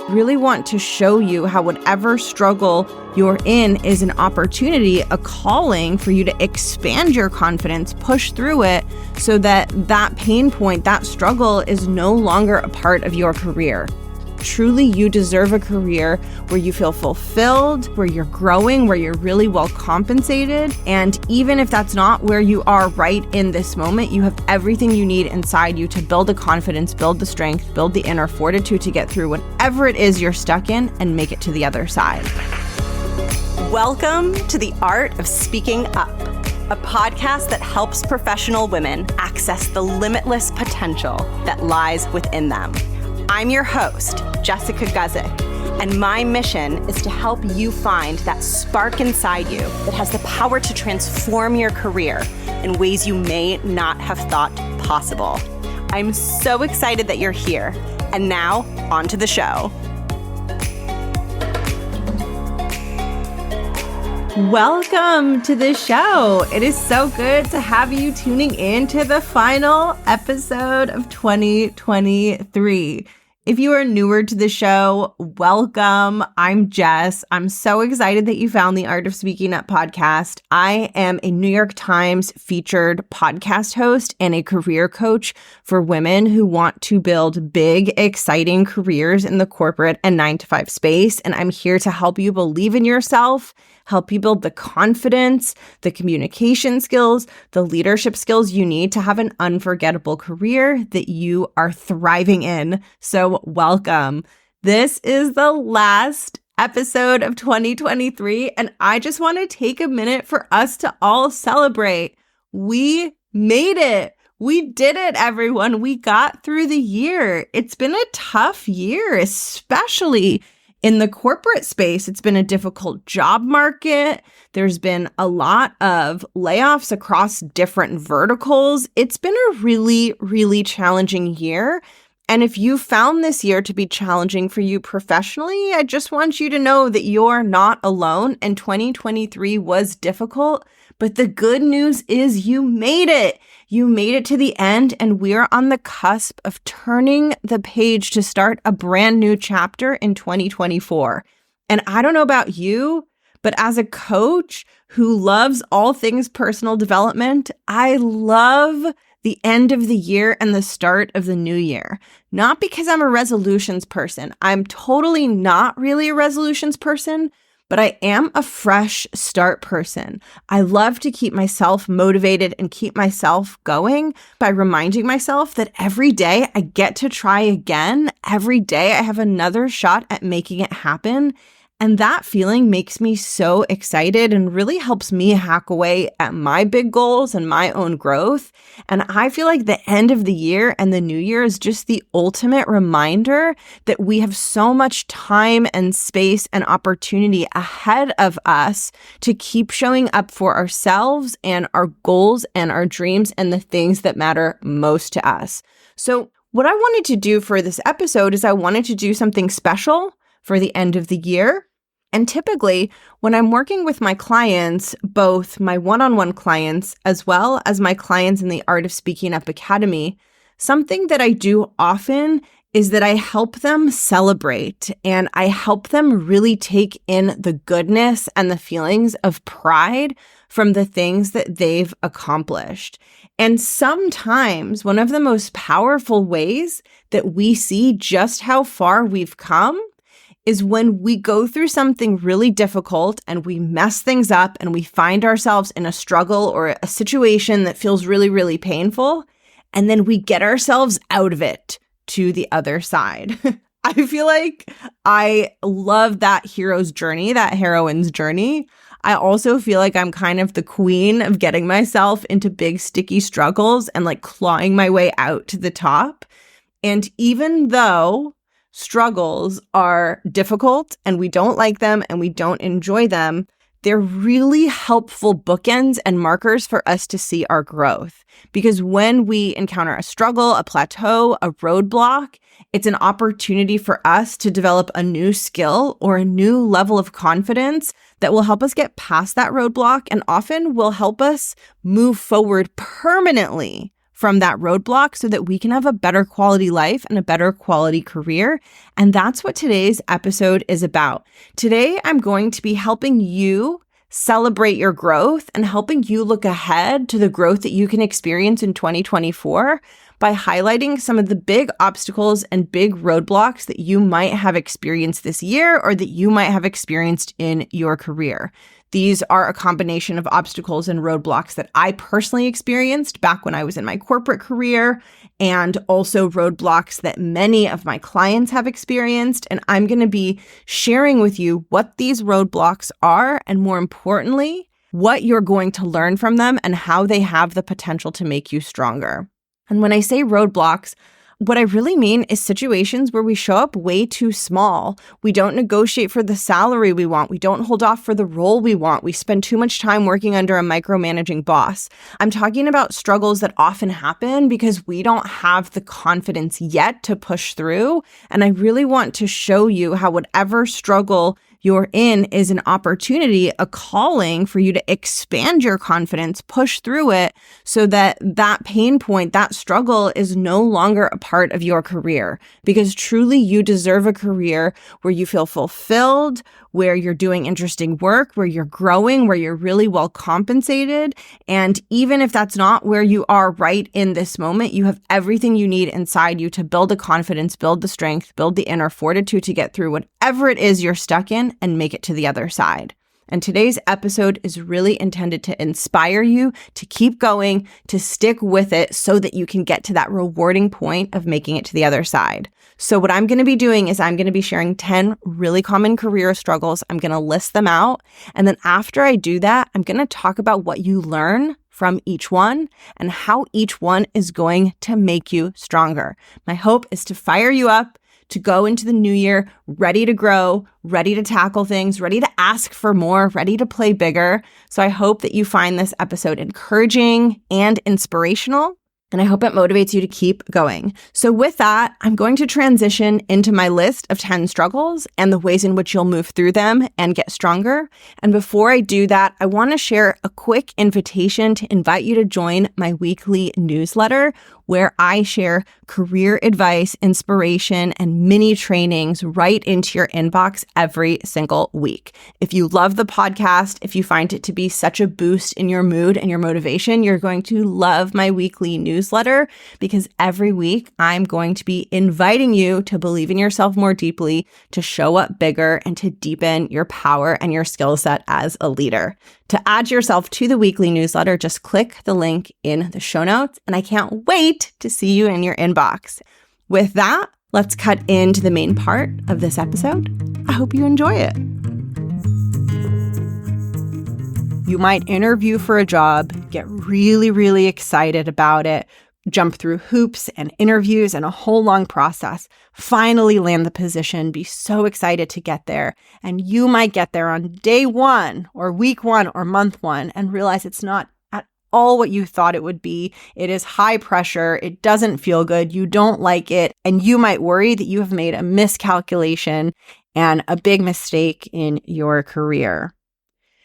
really want to show you how whatever struggle you're in is an opportunity, a calling for you to expand your confidence, push through it so that that pain point, that struggle is no longer a part of your career. Truly, you deserve a career where you feel fulfilled, where you're growing, where you're really well compensated. And even if that's not where you are right in this moment, you have everything you need inside you to build the confidence, build the strength, build the inner fortitude to get through whatever it is you're stuck in and make it to the other side. Welcome to The Art of Speaking Up, a podcast that helps professional women access the limitless potential that lies within them. I'm your host, Jessica Guzik, and my mission is to help you find that spark inside you that has the power to transform your career in ways you may not have thought possible. I'm so excited that you're here. And now, on to the show. Welcome to the show. It is so good to have you tuning in to the final episode of 2023. If you are newer to the show, welcome. I'm Jess. I'm so excited that you found the Art of Speaking Up podcast. I am a New York Times featured podcast host and a career coach for women who want to build big, exciting careers in the corporate and 9-to-5 space. And I'm here to help you believe in yourself, help you build the confidence, the communication skills, the leadership skills you need to have an unforgettable career that you are thriving in. So welcome. This is the last episode of 2023, and I just want to take a minute for us to all celebrate. We made it. We did it, everyone. We got through the year. It's been a tough year, especially in the corporate space. It's been a difficult job market. There's been a lot of layoffs across different verticals. It's been a really, really challenging year. And if you found this year to be challenging for you professionally, I just want you to know that you're not alone, and 2023 was difficult. But the good news is you made it. You made it to the end, and we're on the cusp of turning the page to start a brand new chapter in 2024. And I don't know about you, but as a coach who loves all things personal development, I love the end of the year and the start of the new year. Not because I'm a resolutions person. I'm totally not really a resolutions person, but I am a fresh start person. I love to keep myself motivated and keep myself going by reminding myself that every day I get to try again. Every day I have another shot at making it happen. And that feeling makes me so excited and really helps me hack away at my big goals and my own growth. And I feel like the end of the year and the new year is just the ultimate reminder that we have so much time and space and opportunity ahead of us to keep showing up for ourselves and our goals and our dreams and the things that matter most to us. So what I wanted to do for this episode is I wanted to do something special for the end of the year. And typically, when I'm working with my clients, both my one-on-one clients as well as my clients in the Art of Speaking Up Academy, something that I do often is that I help them celebrate and I help them really take in the goodness and the feelings of pride from the things that they've accomplished. And sometimes one of the most powerful ways that we see just how far we've come is when we go through something really difficult and we mess things up and we find ourselves in a struggle or a situation that feels really, really painful, and then we get ourselves out of it to the other side. I feel like I love that hero's journey, that heroine's journey. I also feel like I'm kind of the queen of getting myself into big, sticky struggles and like clawing my way out to the top. And even though struggles are difficult and we don't like them and we don't enjoy them, they're really helpful bookends and markers for us to see our growth. Because when we encounter a struggle, a plateau, a roadblock, it's an opportunity for us to develop a new skill or a new level of confidence that will help us get past that roadblock and often will help us move forward permanently from that roadblock so that we can have a better quality life and a better quality career. And that's what today's episode is about. Today, I'm going to be helping you celebrate your growth and helping you look ahead to the growth that you can experience in 2024 by highlighting some of the big obstacles and big roadblocks that you might have experienced this year or that you might have experienced in your career. These are a combination of obstacles and roadblocks that I personally experienced back when I was in my corporate career, and also roadblocks that many of my clients have experienced. And I'm going to be sharing with you what these roadblocks are, and more importantly, what you're going to learn from them and how they have the potential to make you stronger. And when I say roadblocks, what I really mean is situations where we show up way too small. We don't negotiate for the salary we want. We don't hold off for the role we want. We spend too much time working under a micromanaging boss. I'm talking about struggles that often happen because we don't have the confidence yet to push through. And I really want to show you how whatever struggle you're in is an opportunity, a calling for you to expand your confidence, push through it so that that pain point, that struggle is no longer a part of your career. Because truly you deserve a career where you feel fulfilled, where you're doing interesting work, where you're growing, where you're really well compensated. And even if that's not where you are right in this moment, you have everything you need inside you to build the confidence, build the strength, build the inner fortitude to get through whatever it is you're stuck in and make it to the other side. And today's episode is really intended to inspire you to keep going, to stick with it so that you can get to that rewarding point of making it to the other side. So what I'm going to be doing is I'm going to be sharing 10 really common career struggles. I'm going to list them out. And then after I do that, I'm going to talk about what you learn from each one and how each one is going to make you stronger. My hope is to fire you up, to go into the new year ready to grow, ready to tackle things, ready to ask for more, ready to play bigger. So I hope that you find this episode encouraging and inspirational, and I hope it motivates you to keep going. So with that, I'm going to transition into my list of 10 struggles and the ways in which you'll move through them and get stronger. And before I do that, I want to share a quick invitation to invite you to join my weekly newsletter, where I share career advice, inspiration, and mini trainings right into your inbox every single week. If you love the podcast, if you find it to be such a boost in your mood and your motivation, you're going to love my weekly newsletter, because every week I'm going to be inviting you to believe in yourself more deeply, to show up bigger, and to deepen your power and your skill set as a leader. To add yourself to the weekly newsletter, just click the link in the show notes, and I can't wait to see you in your inbox. With that, let's cut into the main part of this episode. I hope you enjoy it. You might interview for a job, get really, really excited about it, jump through hoops and interviews and a whole long process, finally land the position, be so excited to get there. And you might get there on day one or week one or month one and realize it's not at all what you thought it would be. It is high pressure. It doesn't feel good. You don't like it. And you might worry that you have made a miscalculation and a big mistake in your career.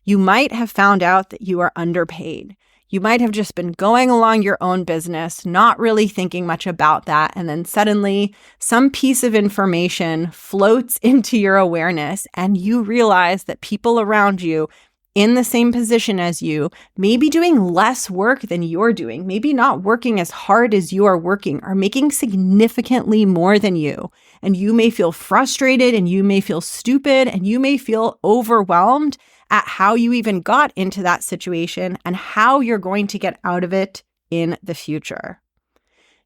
You might have found out that you are underpaid. You might have just been going along your own business, not really thinking much about that. And then suddenly some piece of information floats into your awareness and you realize that people around you in the same position as you may be doing less work than you're doing, maybe not working as hard as you are working, or making significantly more than you. And you may feel frustrated, and you may feel stupid, and you may feel overwhelmed at how you even got into that situation and how you're going to get out of it in the future.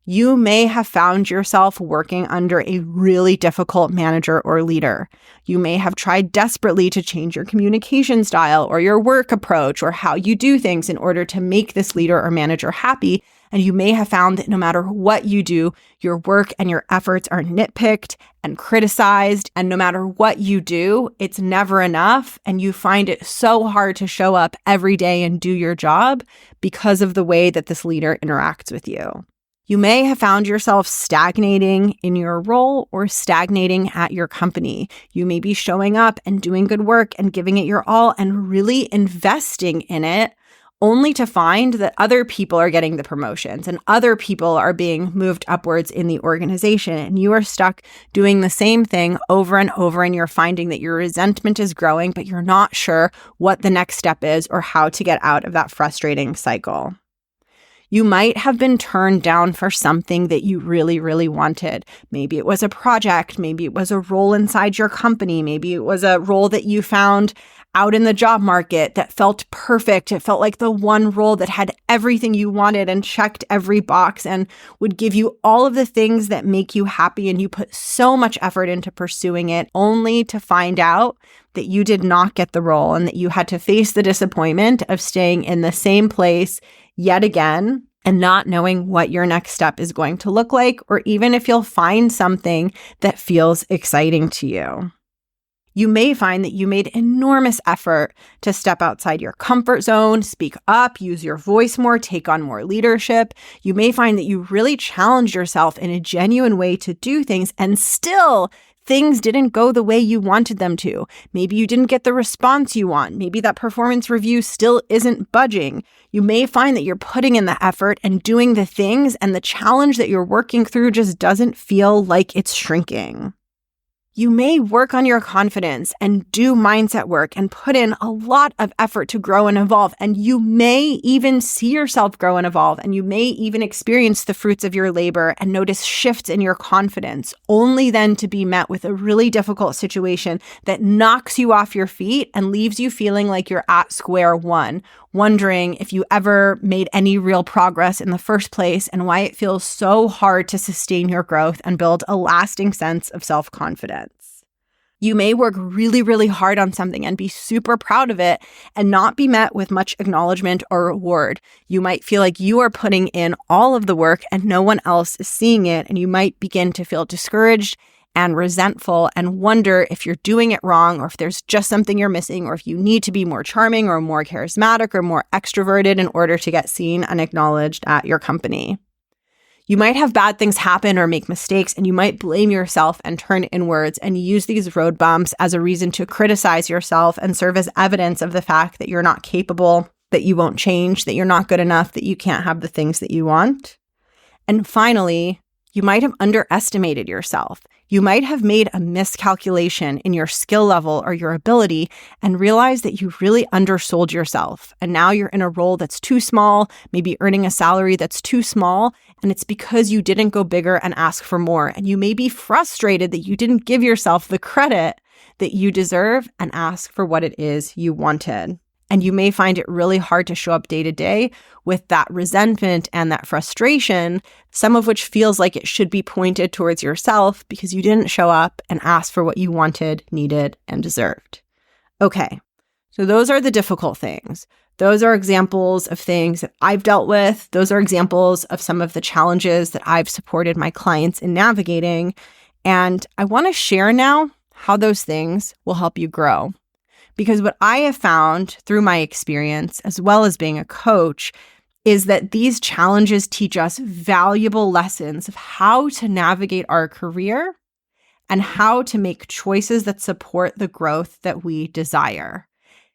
You may have found yourself working under a really difficult manager or leader. You may have tried desperately to change your communication style or your work approach or how you do things in order to make this leader or manager happy. And you may have found that no matter what you do, your work and your efforts are nitpicked and criticized. And no matter what you do, it's never enough. And you find it so hard to show up every day and do your job because of the way that this leader interacts with you. You may have found yourself stagnating in your role or stagnating at your company. You may be showing up and doing good work and giving it your all and really investing in it, only to find that other people are getting the promotions and other people are being moved upwards in the organization. And you are stuck doing the same thing over and over, and you're finding that your resentment is growing, but you're not sure what the next step is or how to get out of that frustrating cycle. You might have been turned down for something that you really, really wanted. Maybe it was a project. Maybe it was a role inside your company. Maybe it was a role that you found out in the job market that felt perfect. It felt like the one role that had everything you wanted and checked every box and would give you all of the things that make you happy. And you put so much effort into pursuing it, only to find out that you did not get the role and that you had to face the disappointment of staying in the same place yet again and not knowing what your next step is going to look like, or even if you'll find something that feels exciting to you. You may find that you made enormous effort to step outside your comfort zone, speak up, use your voice more, take on more leadership. You may find that you really challenged yourself in a genuine way to do things, and still things didn't go the way you wanted them to. Maybe you didn't get the response you want. Maybe that performance review still isn't budging. You may find that you're putting in the effort and doing the things, and the challenge that you're working through just doesn't feel like it's shrinking. You may work on your confidence and do mindset work and put in a lot of effort to grow and evolve. And you may even see yourself grow and evolve. And you may even experience the fruits of your labor and notice shifts in your confidence, only then to be met with a really difficult situation that knocks you off your feet and leaves you feeling like you're at square one, wondering if you ever made any real progress in the first place and why it feels so hard to sustain your growth and build a lasting sense of self-confidence. You may work really, really hard on something and be super proud of it and not be met with much acknowledgement or reward. You might feel like you are putting in all of the work and no one else is seeing it, and you might begin to feel discouraged and resentful and wonder if you're doing it wrong, or if there's just something you're missing, or if you need to be more charming or more charismatic or more extroverted in order to get seen and acknowledged at your company. You might have bad things happen or make mistakes, and you might blame yourself and turn inwards and use these road bumps as a reason to criticize yourself and serve as evidence of the fact that you're not capable, that you won't change, that you're not good enough, that you can't have the things that you want. And finally, you might have underestimated yourself. You might have made a miscalculation in your skill level or your ability and realized that you really undersold yourself. And now you're in a role that's too small, maybe earning a salary that's too small, and it's because you didn't go bigger and ask for more. And you may be frustrated that you didn't give yourself the credit that you deserve and ask for what it is you wanted. And you may find it really hard to show up day to day with that resentment and that frustration, some of which feels like it should be pointed towards yourself because you didn't show up and ask for what you wanted, needed, and deserved. Okay, so those are the difficult things. Those are examples of things that I've dealt with. Those are examples of some of the challenges that I've supported my clients in navigating. And I want to share now how those things will help you grow. Because what I have found through my experience, as well as being a coach, is that these challenges teach us valuable lessons of how to navigate our career and how to make choices that support the growth that we desire.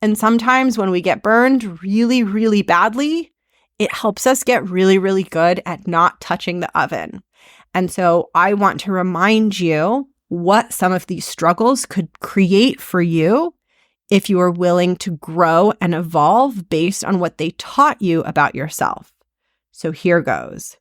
And sometimes when we get burned really, really badly, it helps us get really, really good at not touching the oven. And so I want to remind you what some of these struggles could create for you if you are willing to grow and evolve based on what they taught you about yourself. So here goes.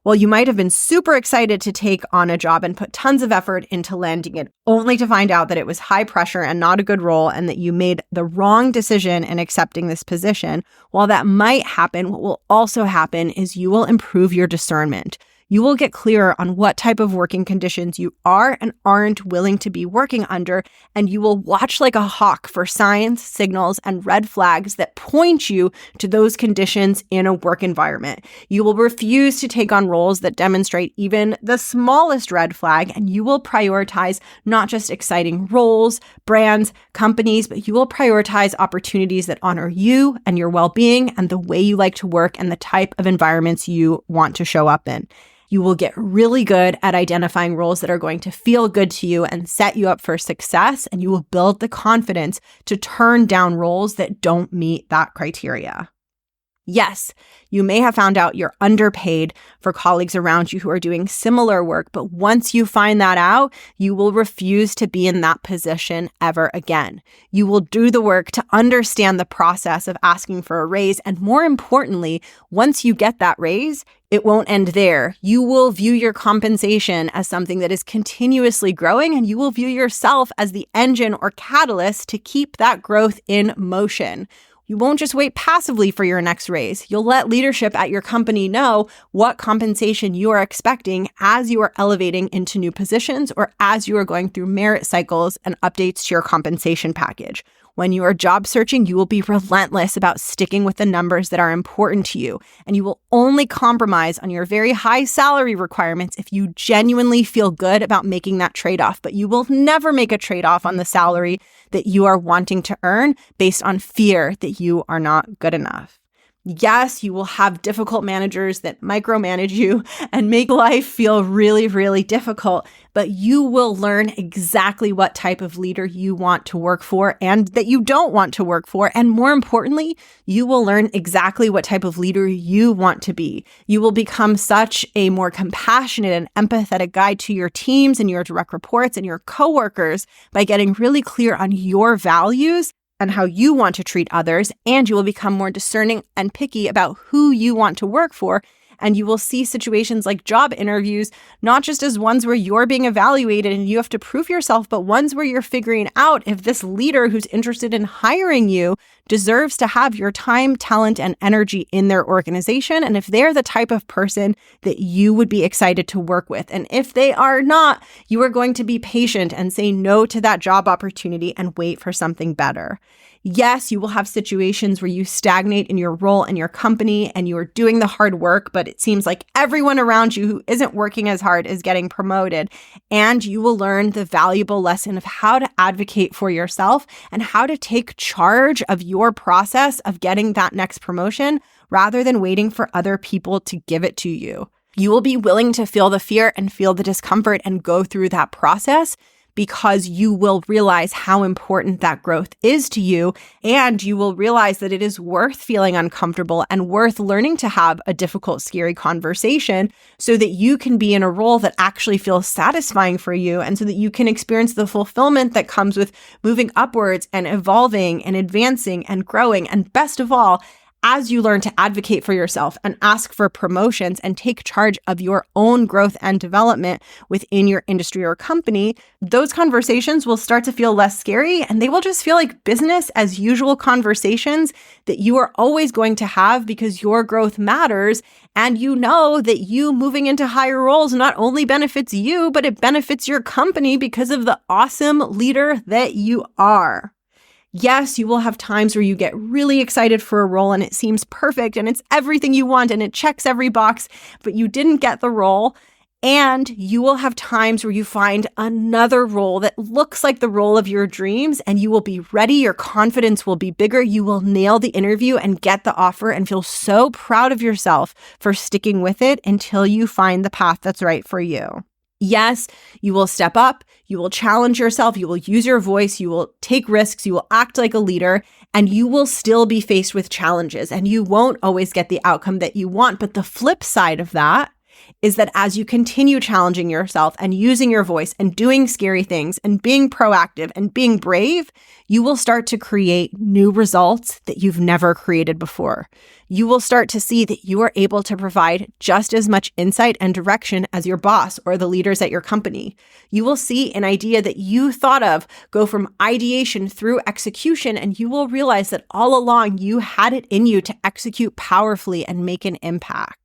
Well, you might have been super excited to take on a job and put tons of effort into landing it, only to find out that it was high pressure and not a good role, and that you made the wrong decision in accepting this position. While that might happen, what will also happen is you will improve your discernment. You will get clearer on what type of working conditions you are and aren't willing to be working under, and you will watch like a hawk for signs, signals, and red flags that point you to those conditions in a work environment. You will refuse to take on roles that demonstrate even the smallest red flag, and you will prioritize not just exciting roles, brands, companies, but you will prioritize opportunities that honor you and your well-being and the way you like to work and the type of environments you want to show up in. You will get really good at identifying roles that are going to feel good to you and set you up for success, and you will build the confidence to turn down roles that don't meet that criteria. Yes, you may have found out you're underpaid for colleagues around you who are doing similar work, but once you find that out, you will refuse to be in that position ever again. You will do the work to understand the process of asking for a raise, and more importantly, once you get that raise, it won't end there. You will view your compensation as something that is continuously growing, and you will view yourself as the engine or catalyst to keep that growth in motion. You won't just wait passively for your next raise. You'll let leadership at your company know what compensation you are expecting as you are elevating into new positions or as you are going through merit cycles and updates to your compensation package. When you are job searching, you will be relentless about sticking with the numbers that are important to you, and you will only compromise on your very high salary requirements if you genuinely feel good about making that trade-off, but you will never make a trade-off on the salary that you are wanting to earn based on fear that you are not good enough. Yes, you will have difficult managers that micromanage you and make life feel really, really difficult, but you will learn exactly what type of leader you want to work for and that you don't want to work for. And more importantly, you will learn exactly what type of leader you want to be. You will become such a more compassionate and empathetic guide to your teams and your direct reports and your coworkers by getting really clear on your values and how you want to treat others, and you will become more discerning and picky about who you want to work for, and you will see situations like job interviews not just as ones where you're being evaluated and you have to prove yourself, but ones where you're figuring out if this leader who's interested in hiring you deserves to have your time, talent, and energy in their organization, and if they're the type of person that you would be excited to work with. And if they are not, you are going to be patient and say no to that job opportunity and wait for something better. Yes, you will have situations where you stagnate in your role in your company and you are doing the hard work, but it seems like everyone around you who isn't working as hard is getting promoted. And you will learn the valuable lesson of how to advocate for yourself and how to take charge of your process of getting that next promotion rather than waiting for other people to give it to you. You will be willing to feel the fear and feel the discomfort and go through that process because you will realize how important that growth is to you, and you will realize that it is worth feeling uncomfortable and worth learning to have a difficult, scary conversation so that you can be in a role that actually feels satisfying for you and so that you can experience the fulfillment that comes with moving upwards and evolving and advancing and growing. And best of all, as you learn to advocate for yourself and ask for promotions and take charge of your own growth and development within your industry or company, those conversations will start to feel less scary and they will just feel like business as usual conversations that you are always going to have because your growth matters. And you know that you moving into higher roles not only benefits you, but it benefits your company because of the awesome leader that you are. Yes, you will have times where you get really excited for a role and it seems perfect and it's everything you want and it checks every box, but you didn't get the role. And you will have times where you find another role that looks like the role of your dreams and you will be ready. Your confidence will be bigger. You will nail the interview and get the offer and feel so proud of yourself for sticking with it until you find the path that's right for you. Yes, you will step up, you will challenge yourself, you will use your voice, you will take risks, you will act like a leader, and you will still be faced with challenges and you won't always get the outcome that you want. But the flip side of that is that as you continue challenging yourself and using your voice and doing scary things and being proactive and being brave, you will start to create new results that you've never created before. You will start to see that you are able to provide just as much insight and direction as your boss or the leaders at your company. You will see an idea that you thought of go from ideation through execution, and you will realize that all along you had it in you to execute powerfully and make an impact.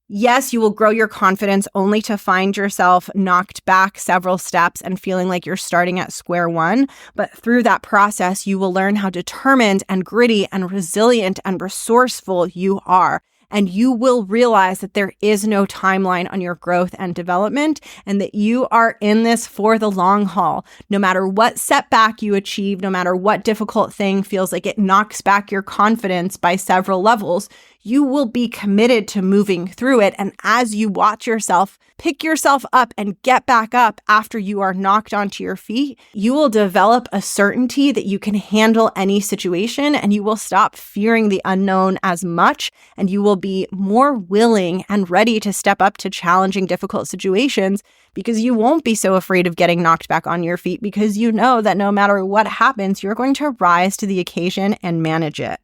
Yes, you will grow your confidence only to find yourself knocked back several steps and feeling like you're starting at square one. But through that process, you will learn how determined and gritty and resilient and resourceful you are. And you will realize that there is no timeline on your growth and development and that you are in this for the long haul. No matter what setback you achieve, no matter what difficult thing feels like it knocks back your confidence by several levels, you will be committed to moving through it. And as you watch yourself pick yourself up and get back up after you are knocked onto your feet, you will develop a certainty that you can handle any situation, and you will stop fearing the unknown as much, and you will be more willing and ready to step up to challenging, difficult situations because you won't be so afraid of getting knocked back on your feet because you know that no matter what happens, you're going to rise to the occasion and manage it.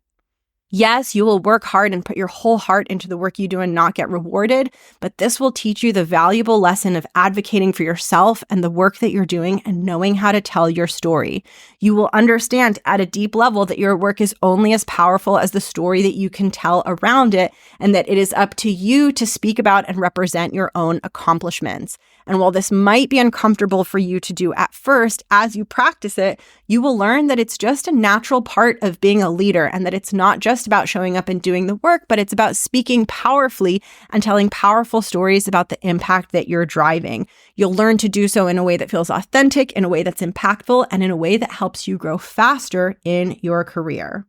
Yes, you will work hard and put your whole heart into the work you do and not get rewarded, but this will teach you the valuable lesson of advocating for yourself and the work that you're doing and knowing how to tell your story. You will understand at a deep level that your work is only as powerful as the story that you can tell around it, and that it is up to you to speak about and represent your own accomplishments. And while this might be uncomfortable for you to do at first, as you practice it, you will learn that it's just a natural part of being a leader, and that it's not just about showing up and doing the work, but it's about speaking powerfully and telling powerful stories about the impact that you're driving. You'll learn to do so in a way that feels authentic, in a way that's impactful, and in a way that helps you grow faster in your career.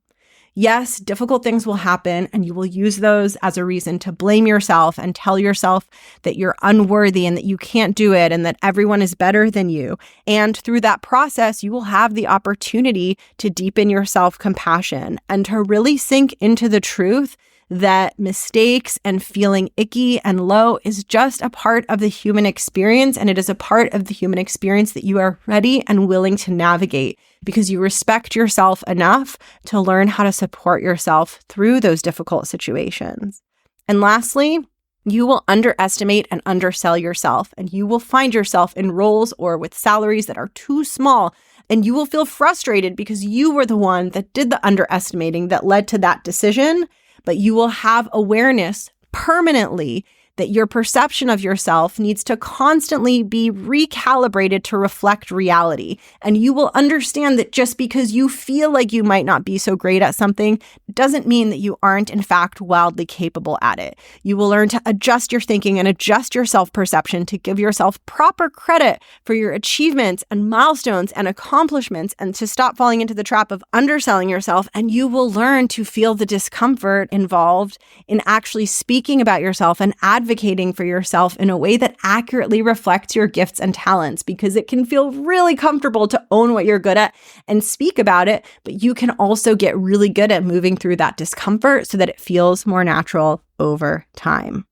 Yes, difficult things will happen, and you will use those as a reason to blame yourself and tell yourself that you're unworthy and that you can't do it and that everyone is better than you. And through that process, you will have the opportunity to deepen your self-compassion and to really sink into the truth that mistakes and feeling icky and low is just a part of the human experience, and it is a part of the human experience that you are ready and willing to navigate because you respect yourself enough to learn how to support yourself through those difficult situations. And lastly, you will underestimate and undersell yourself, and you will find yourself in roles or with salaries that are too small, and you will feel frustrated because you were the one that did the underestimating that led to that decision. But you will have awareness permanently that your perception of yourself needs to constantly be recalibrated to reflect reality. And you will understand that just because you feel like you might not be so great at something doesn't mean that you aren't in fact wildly capable at it. You will learn to adjust your thinking and adjust your self-perception to give yourself proper credit for your achievements and milestones and accomplishments, and to stop falling into the trap of underselling yourself. And you will learn to feel the discomfort involved in actually speaking about yourself and advocating for yourself in a way that accurately reflects your gifts and talents, because it can feel really comfortable to own what you're good at and speak about it, but you can also get really good at moving through that discomfort so that it feels more natural over time.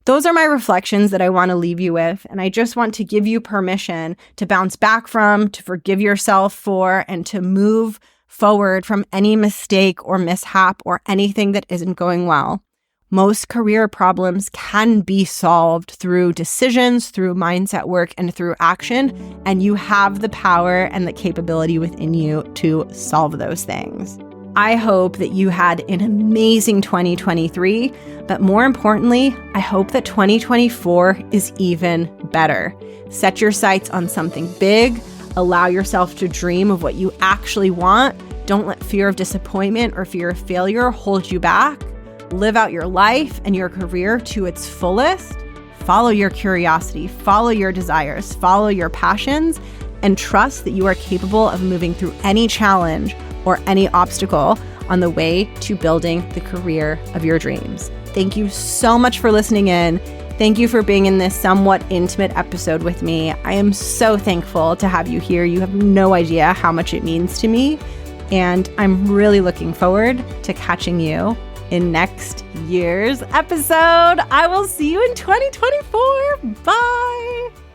Those are my reflections that I want to leave you with, and I just want to give you permission to bounce back from, to forgive yourself for, and to move forward from any mistake or mishap or anything that isn't going well. Most career problems can be solved through decisions, through mindset work, and through action, and you have the power and the capability within you to solve those things. I hope that you had an amazing 2023, but more importantly, I hope that 2024 is even better. Set your sights on something big, allow yourself to dream of what you actually want. Don't let fear of disappointment or fear of failure hold you back. Live out your life and your career to its fullest. Follow your curiosity, follow your desires, follow your passions, and trust that you are capable of moving through any challenge or any obstacle on the way to building the career of your dreams. Thank you so much for listening in. Thank you for being in this somewhat intimate episode with me. I am so thankful to have you here. You have no idea how much it means to me. And I'm really looking forward to catching you in next year's episode. I will see you in 2024. Bye.